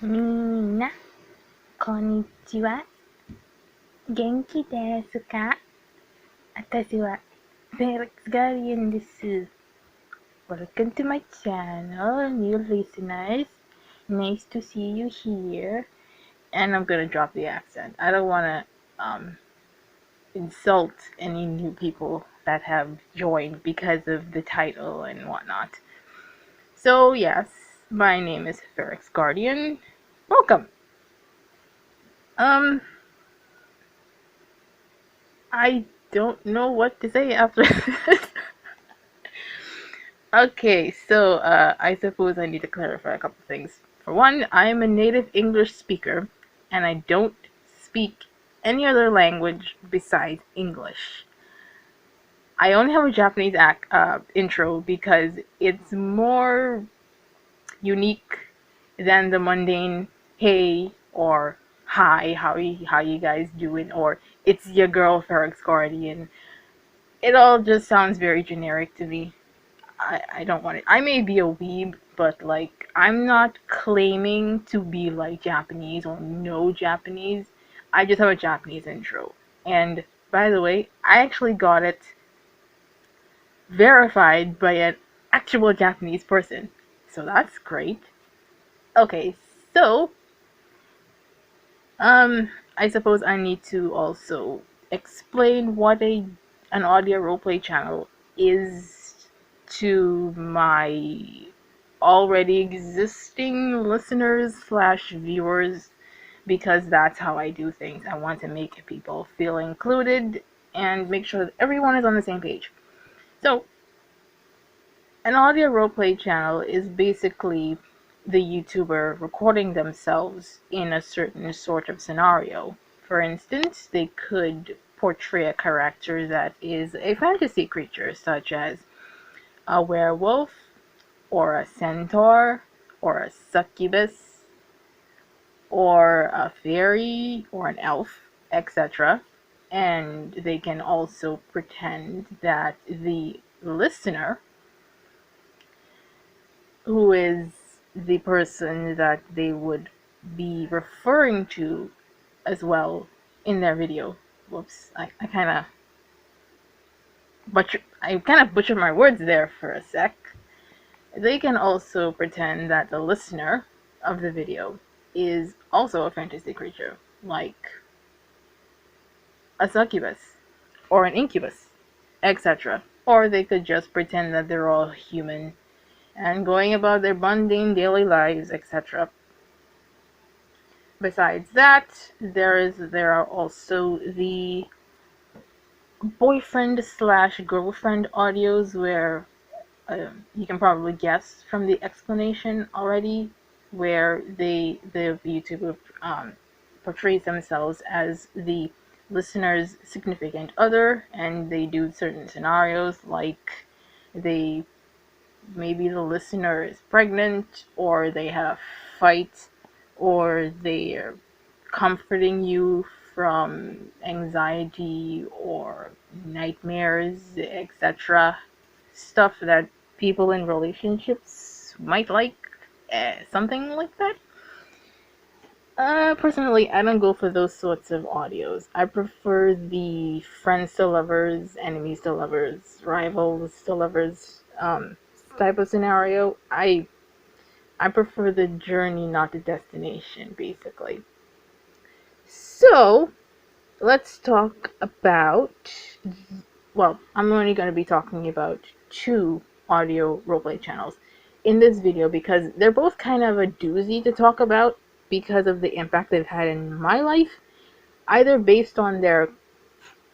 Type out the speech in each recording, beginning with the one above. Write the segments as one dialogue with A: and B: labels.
A: みんな、こんにちは。元気ですか？私は Felix Guardian です。Welcome to my channel, new listeners. Nice to see you here. And I'm gonna drop the accent. I don't wanna insult any new people that have joined because of the title and whatnot. So yes, my name is Felix Guardian. Welcome. I don't know what to say after this. Okay, so I suppose I need to clarify a couple things. For one, I am a native English speaker, and I don't speak any other language besides English. I only have a Japanese intro because it's more unique than the mundane "Hey" or "Hi, how you guys doing?" or "It's your girl Ferrex Guardian." It all just sounds very generic to me. I don't want it. I may be a weeb, but like I'm not claiming to be like Japanese or know Japanese. I just have a Japanese intro. And by the way, I actually got it verified by an actual Japanese person. So that's great. Okay, so I suppose I need to also explain what an audio roleplay channel is to my already existing listeners slash viewers, because that's how I do things. I want to make people feel included and make sure that everyone is on the same page. So an audio roleplay channel is basically the YouTuber recording themselves in a certain sort of scenario. For instance, they could portray a character that is a fantasy creature, such as a werewolf, or a centaur, or a succubus, or a fairy, or an elf, etc. And they can also pretend that the listener, who is the person that they would be referring to as well in their video. Whoops, I kind of butchered my words there for a sec. They can also pretend that the listener of the video is also a fantasy creature, like a succubus or an incubus, etc. Or they could just pretend that they're all human and going about their mundane daily lives, etc. Besides that, there are also the boyfriend slash girlfriend audios where you can probably guess from the explanation already, where the YouTuber portrays themselves as the listener's significant other, and they do certain scenarios like maybe the listener is pregnant, or they had a fight, or they're comforting you from anxiety or nightmares, etc. Stuff that people in relationships might like, something like that. Personally, I don't go for those sorts of audios. I prefer the friends to lovers, enemies to lovers, rivals to lovers, type of scenario. I prefer the journey, not the destination, basically. So, let's talk about, well, I'm only going to be talking about two audio roleplay channels in this video because they're both kind of a doozy to talk about because of the impact they've had in my life, either based on their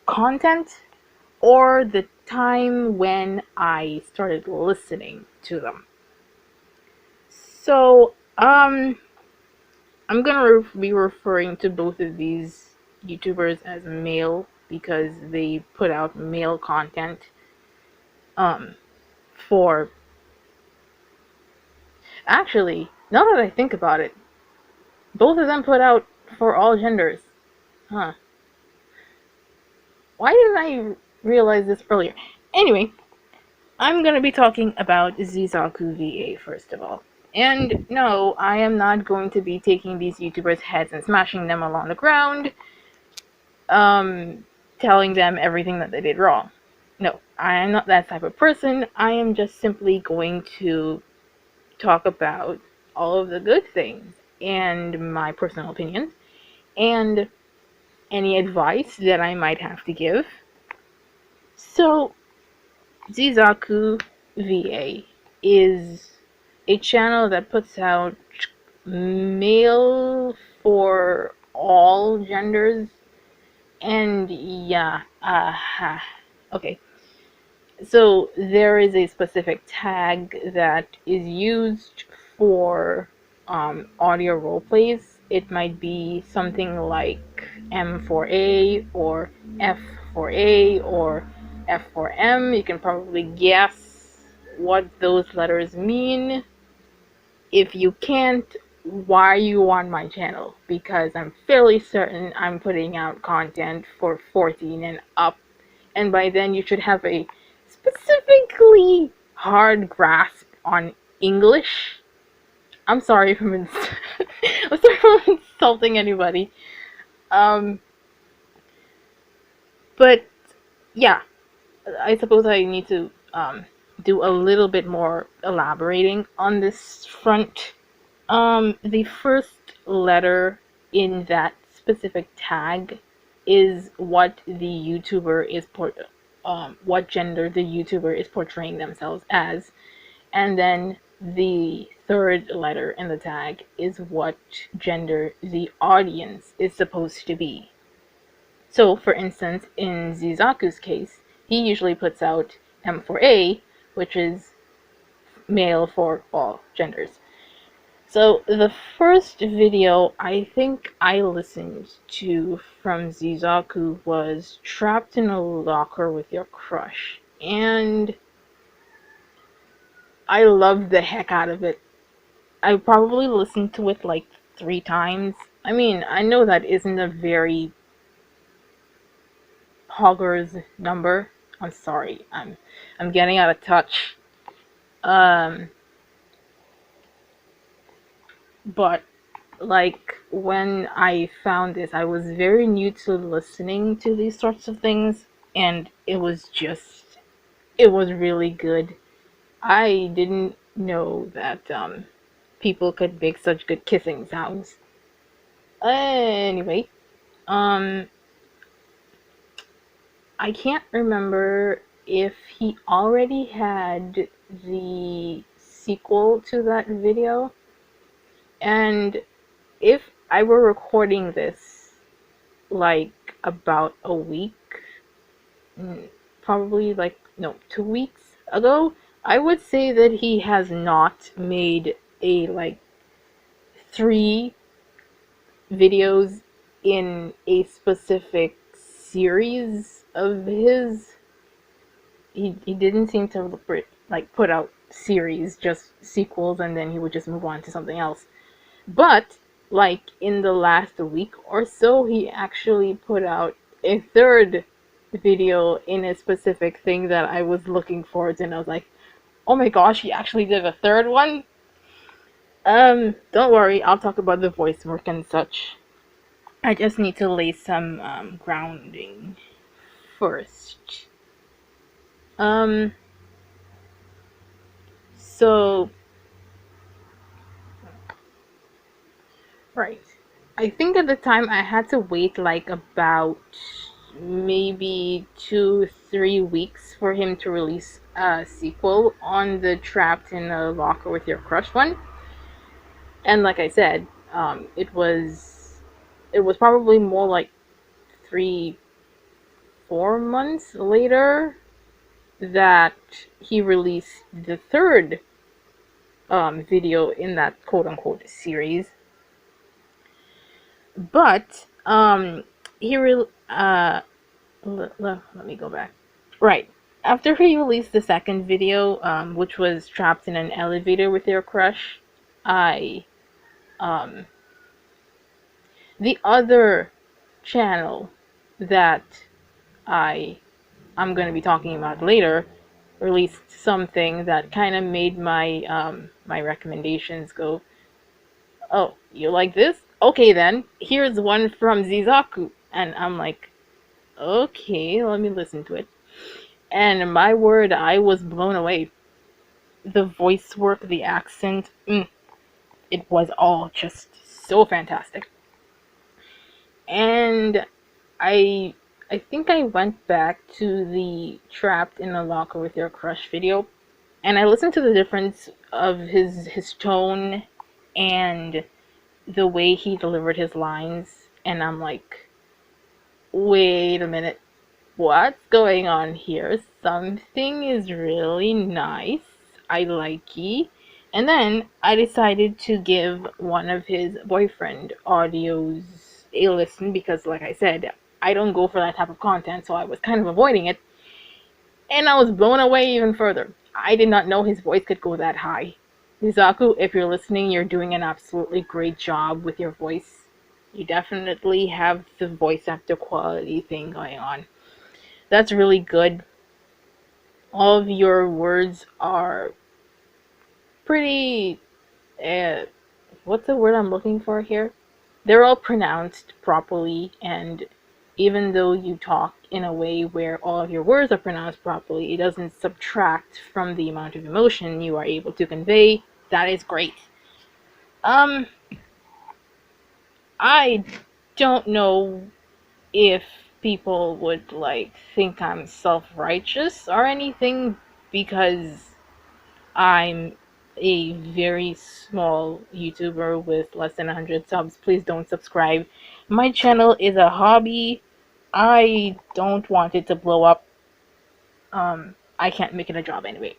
A: content or the time when I started listening to them. So, I'm gonna be referring to both of these YouTubers as male because they put out male content. For actually, now that I think about it, both of them put out for all genders. Huh. Why didn't I realize this earlier? Anyway, I'm gonna be talking about ZSakuVA first of all. And no, I am not going to be taking these YouTubers' heads and smashing them along the ground, telling them everything that they did wrong. No, I am not that type of person. I am just simply going to talk about all of the good things and my personal opinions and any advice that I might have to give. So, ZSakuVA is a channel that puts out mail for all genders. And yeah, okay. So there is a specific tag that is used for audio role plays. It might be something like M4A or F4A or F4M. You can probably guess what those letters mean. If you can't, why are you on my channel? Because I'm fairly certain I'm putting out content for 14 and up, and by then you should have a specifically hard grasp on English. I'm sorry if I'm, I'm sorry if I'm insulting anybody. But yeah, I suppose I need to do a little bit more elaborating on this front. The first letter in that specific tag is what the YouTuber is what gender the YouTuber is portraying themselves as, and then the third letter in the tag is what gender the audience is supposed to be. So, for instance, in ZSaku's case, he usually puts out M4A, which is male for all genders. So the first video I think I listened to from ZSaku was Trapped in a Locker with Your Crush, and I loved the heck out of it. I probably listened to it like 3 times. I mean, I know that isn't a very poggers number. I'm sorry. I'm getting out of touch. But like when I found this, I was very new to listening to these sorts of things, and it was really good. I didn't know that people could make such good kissing sounds. Anyway, um I can't remember if he already had the sequel to that video, and if I were recording this like about a week, probably like, no, 2 weeks ago, I would say that he has not made a like 3 videos in a specific series of his. He didn't seem to like put out series, just sequels, and then he would just move on to something else. But like in the last week or so, he actually put out a third video in a specific thing that I was looking forward to, and I was like, oh my gosh, he actually did a third one? Don't worry, I'll talk about the voice work and such. I just need to lay some grounding first. So right. I think at the time I had to wait like about maybe 2-3 weeks for him to release a sequel on the Trapped in a Locker with Your Crush one. And like I said, it was probably more like 3-4 months later that he released the third video in that quote unquote series. But he let me go back. Right. After he released the second video, which was Trapped in an Elevator with Your Crush, I the other channel that I'm going to be talking about later released something that kind of made my my recommendations go, oh, you like this? Okay then, here's one from ZSaku. And I'm like, okay, let me listen to it. And my word, I was blown away. The voice work, the accent, it was all just so fantastic. And I I think I went back to the Trapped in a Locker with Your Crush video, and I listened to the difference of his tone and the way he delivered his lines, and I'm like, wait a minute, what's going on here? Something is really nice. I like it. And then I decided to give one of his boyfriend audios a listen because, like I said, I don't go for that type of content, so I was kind of avoiding it. And I was blown away even further. I did not know his voice could go that high. ZSaku, if you're listening, you're doing an absolutely great job with your voice. You definitely have the voice actor quality thing going on. That's really good. All of your words are pretty, what's the word I'm looking for here? They're all pronounced properly, and even though you talk in a way where all of your words are pronounced properly, it doesn't subtract from the amount of emotion you are able to convey. That is great. I don't know if people would like think I'm self-righteous or anything because I'm a very small YouTuber with less than 100 subs. Please don't subscribe. My channel is a hobby. I don't want it to blow up. I can't make it a job anyway.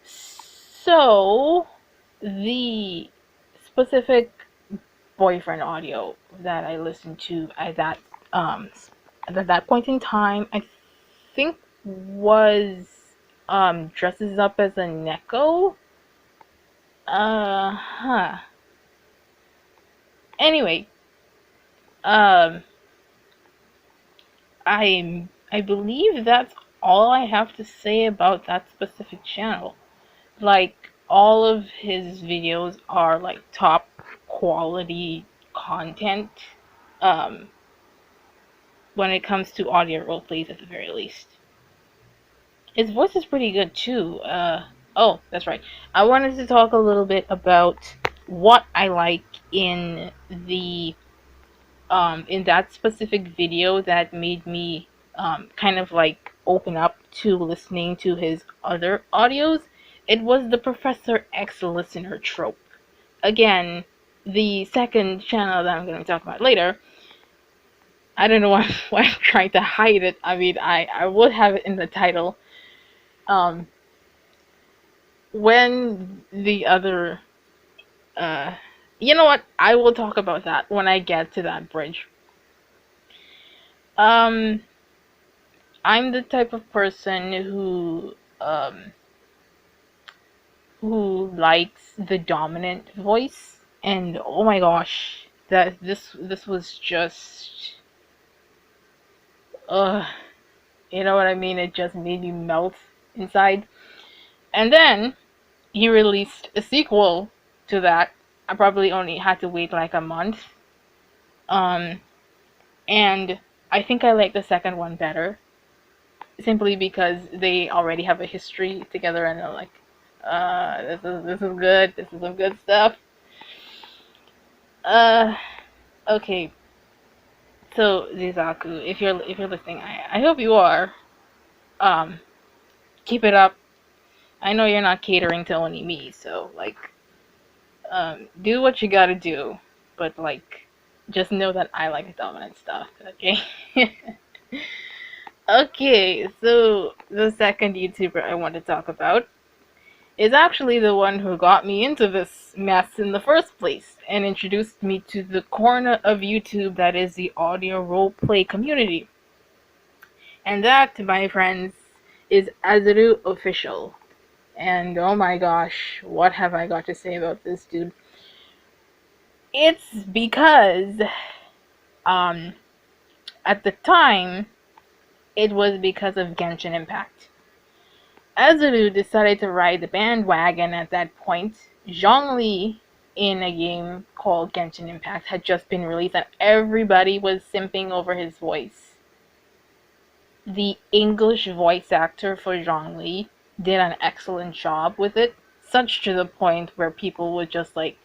A: So, the specific boyfriend audio that I listened to at that point in time, I think was dresses up as a Neko. Anyway, um I believe that's all I have to say about that specific channel. Like, all of his videos are like top quality content um when it comes to audio roleplays at the very least. His voice is pretty good too. Oh, that's right. I wanted to talk a little bit about what I like the in that specific video that made me kind of like open up to listening to his other audios. It was the Professor X listener trope. Again, the second channel that I'm going to talk about later. I don't know why I'm trying to hide it. I mean, I would have it in the title. When the other, you know what? I will talk about that when I get to that bridge. I'm the type of person who likes the dominant voice, and oh my gosh, that this was just, you know what I mean? It just made me melt inside. And then he released a sequel to that. I probably only had to wait like a month. And I think I like the second one better, simply because they already have a history together, and they're like, this is good. This is some good stuff. Okay. So ZSaku, if you're listening, I hope you are. Keep it up. I know you're not catering to only me, so like, do what you gotta do, but like, just know that I like dominant stuff. Okay. Okay, so the second YouTuber I want to talk about is actually the one who got me into this mess in the first place and introduced me to the corner of YouTube that is the audio roleplay community. And that, my friends, is AzeruOfficial. And oh my gosh, what have I got to say about this dude? It's because, at the time, it was because of Genshin Impact. Azuru decided to ride the bandwagon at that point. Zhongli, in a game called Genshin Impact, had just been released and everybody was simping over his voice. The English voice actor for Zhongli did an excellent job with it, such to the point where people would just like,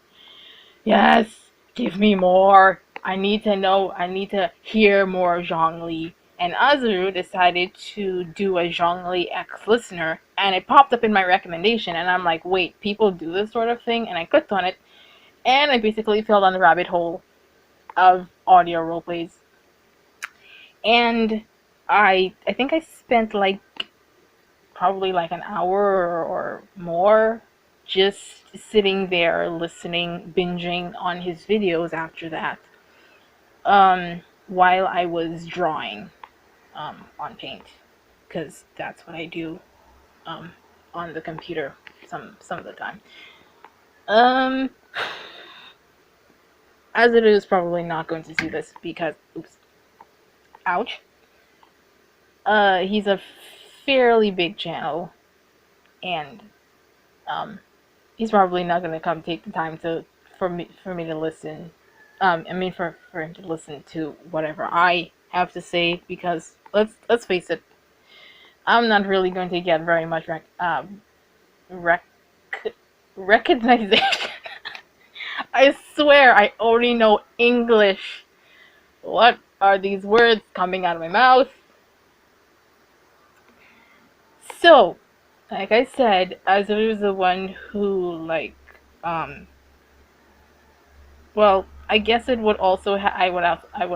A: yes, give me more. I need to know, I need to hear more Zhongli. And Azuru decided to do a Zhongli X listener, and it popped up in my recommendation, and I'm like, wait, people do this sort of thing? And I clicked on it, and I basically fell down the rabbit hole of audio roleplays. And I think I spent like probably like an hour or more just sitting there listening, binging on his videos after that, while I was drawing on Paint, because that's what I do on the computer some of the time. As it is probably not going to see this because, oops, ouch. He's a fairly big channel, and he's probably not gonna come take the time for me to listen. I mean, for him to listen to whatever I have to say, because let's face it, I'm not really going to get very much recognition. I swear I only know English. What are these words coming out of my mouth? So, like I said, Azuru is the one who, like, well, I guess it would also I would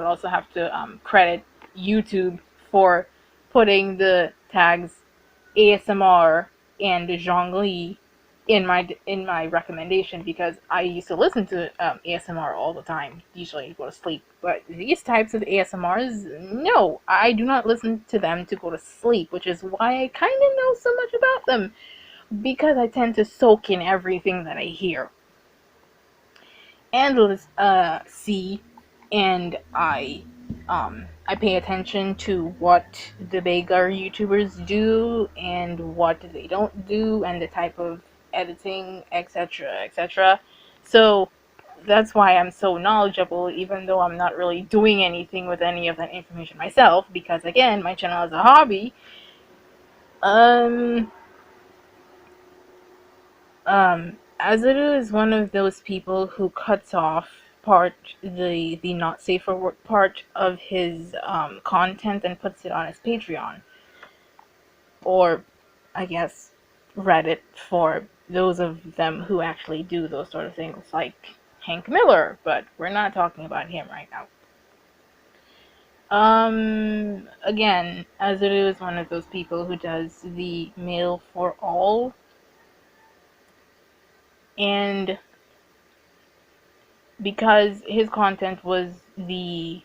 A: also have to credit YouTube for putting the tags ASMR and Zhongli in my recommendation, because I used to listen to ASMR all the time, usually to go to sleep. But these types of ASMRs, no, I do not listen to them to go to sleep, which is why I kind of know so much about them, because I tend to soak in everything that I hear and see, and I pay attention to what the bigger YouTubers do and what they don't do, and the type of editing, etc., etc. So that's why I'm so knowledgeable, even though I'm not really doing anything with any of that information myself, because again, my channel is a hobby. Azaru is one of those people who cuts off the not safe for work part of his content and puts it on his Patreon, or I guess Reddit, for those of them who actually do those sort of things, like Hank Miller, but we're not talking about him right now. Again, Azaru is one of those people who does the mail for all, and because his content was the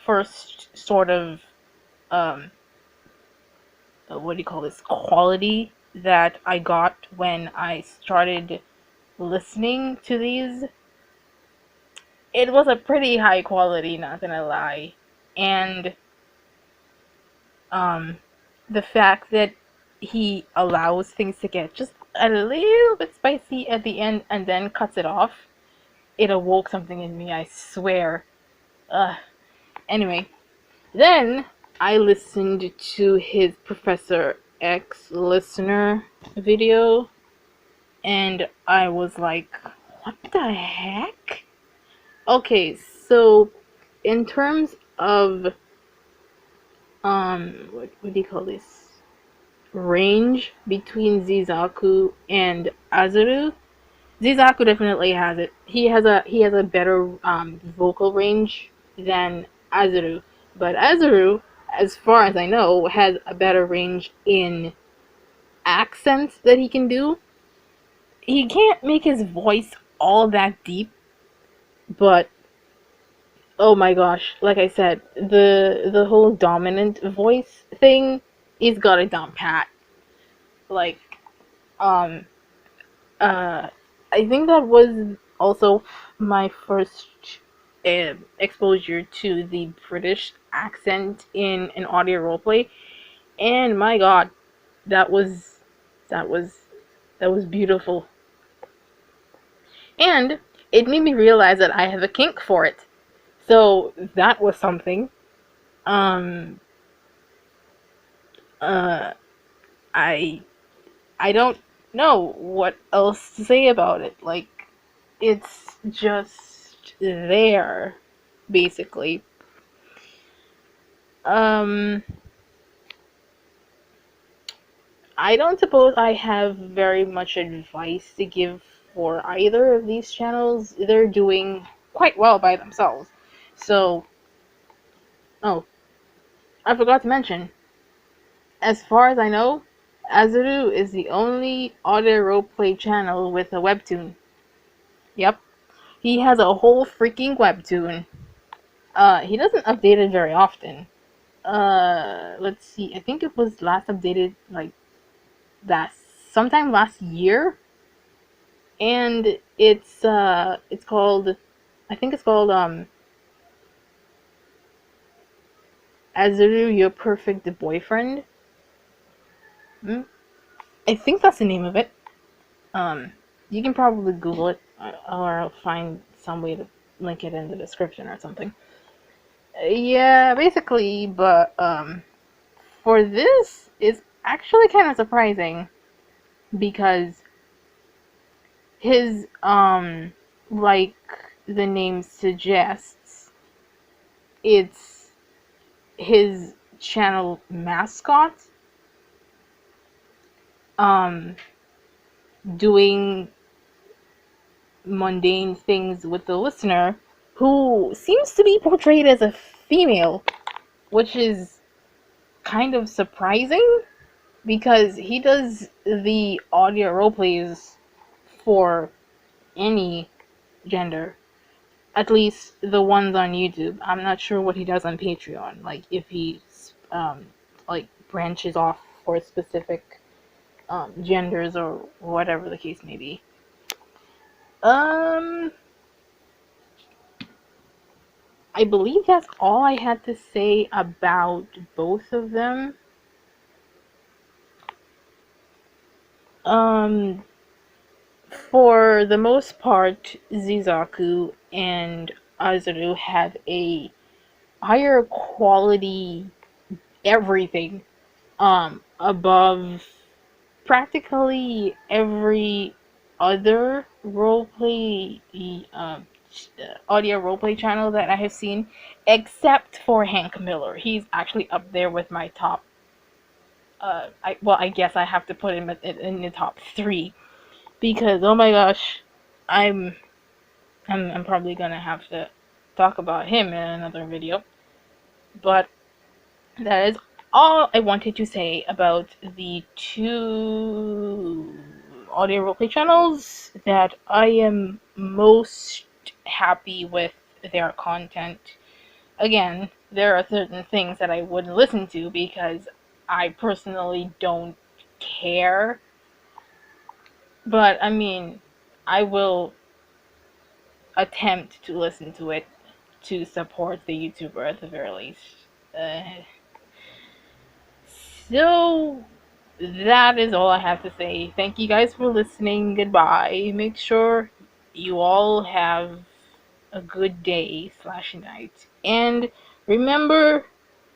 A: first sort of what do you call this, quality that I got when I started listening to these, it was a pretty high quality, not gonna lie. And the fact that he allows things to get just a little bit spicy at the end and then cuts it off, it awoke something in me, I swear. Anyway, then I listened to his Professor X listener video, and I was like, what the heck? Okay, so in terms of what do you call this, range between ZSaku and Azuru, ZSaku definitely has it. He has a better vocal range than Azuru, but Azuru, as far as I know, has a better range in accents that he can do. He can't make his voice all that deep, but oh my gosh, like I said, the whole dominant voice thing, he's got it down pat. Like, um, I think that was also my first exposure to the British accent in an audio roleplay, and my god, that was that was that was beautiful. And it made me realize that I have a kink for it. So that was something. Um uh I I don't know what else to say about it. Like, it's just there, basically. Um I don't suppose I have very much advice to give for either of these channels. They're doing quite well by themselves. So, oh, I forgot to mention, as far as I know, Azeru is the only audio roleplay channel with a webtoon. Yep, he has a whole freaking webtoon. He doesn't update it very often. Let's see, I think it was last updated, like, that sometime last year. And it's called, I think it's called, Azuru, Your Perfect Boyfriend. Hmm? I think that's the name of it. Um, you can probably Google it, or I'll find some way to link it in the description or something. Yeah, basically, but, for this, it's actually kind of surprising, because his, like the name suggests, it's his channel mascot, um, doing mundane things with the listener, who seems to be portrayed as a female, which is kind of surprising, because he does the audio roleplays for any gender. At least the ones on YouTube. I'm not sure what he does on Patreon. Like, if he, like, branches off for specific, genders, or whatever the case may be. Um, I believe that's all I had to say about both of them. Um, for the most part, ZSaku and Azuru have a higher quality everything, above practically every other roleplay, audio roleplay channel that I have seen, except for Hank Miller. He's actually up there with my top. I guess I have to put him in the top three, because oh my gosh, I'm I'm probably gonna have to talk about him in another video. But that is all I wanted to say about the two audio roleplay channels that I am most happy with their content. Again, there are certain things that I wouldn't listen to because I personally don't care. But I mean, I will attempt to listen to it to support the YouTuber at the very least. Uh, So, that is all I have to say. Thank you guys for listening. Goodbye. Make sure you all have a good day / night. And remember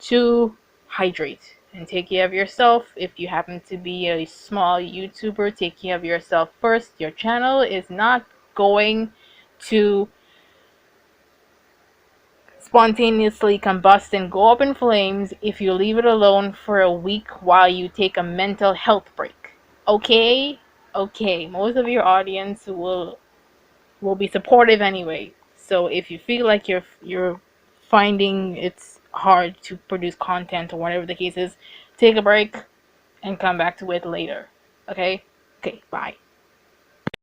A: to hydrate and take care of yourself. If you happen to be a small YouTuber, take care of yourself first. Your channel is not going to spontaneously combust and go up in flames if you leave it alone for a week while you take a mental health break. Okay? Okay. Most of your audience will be supportive anyway. So if you feel like you're finding it's hard to produce content or whatever the case is, take a break and come back to it later. Okay? Okay, bye.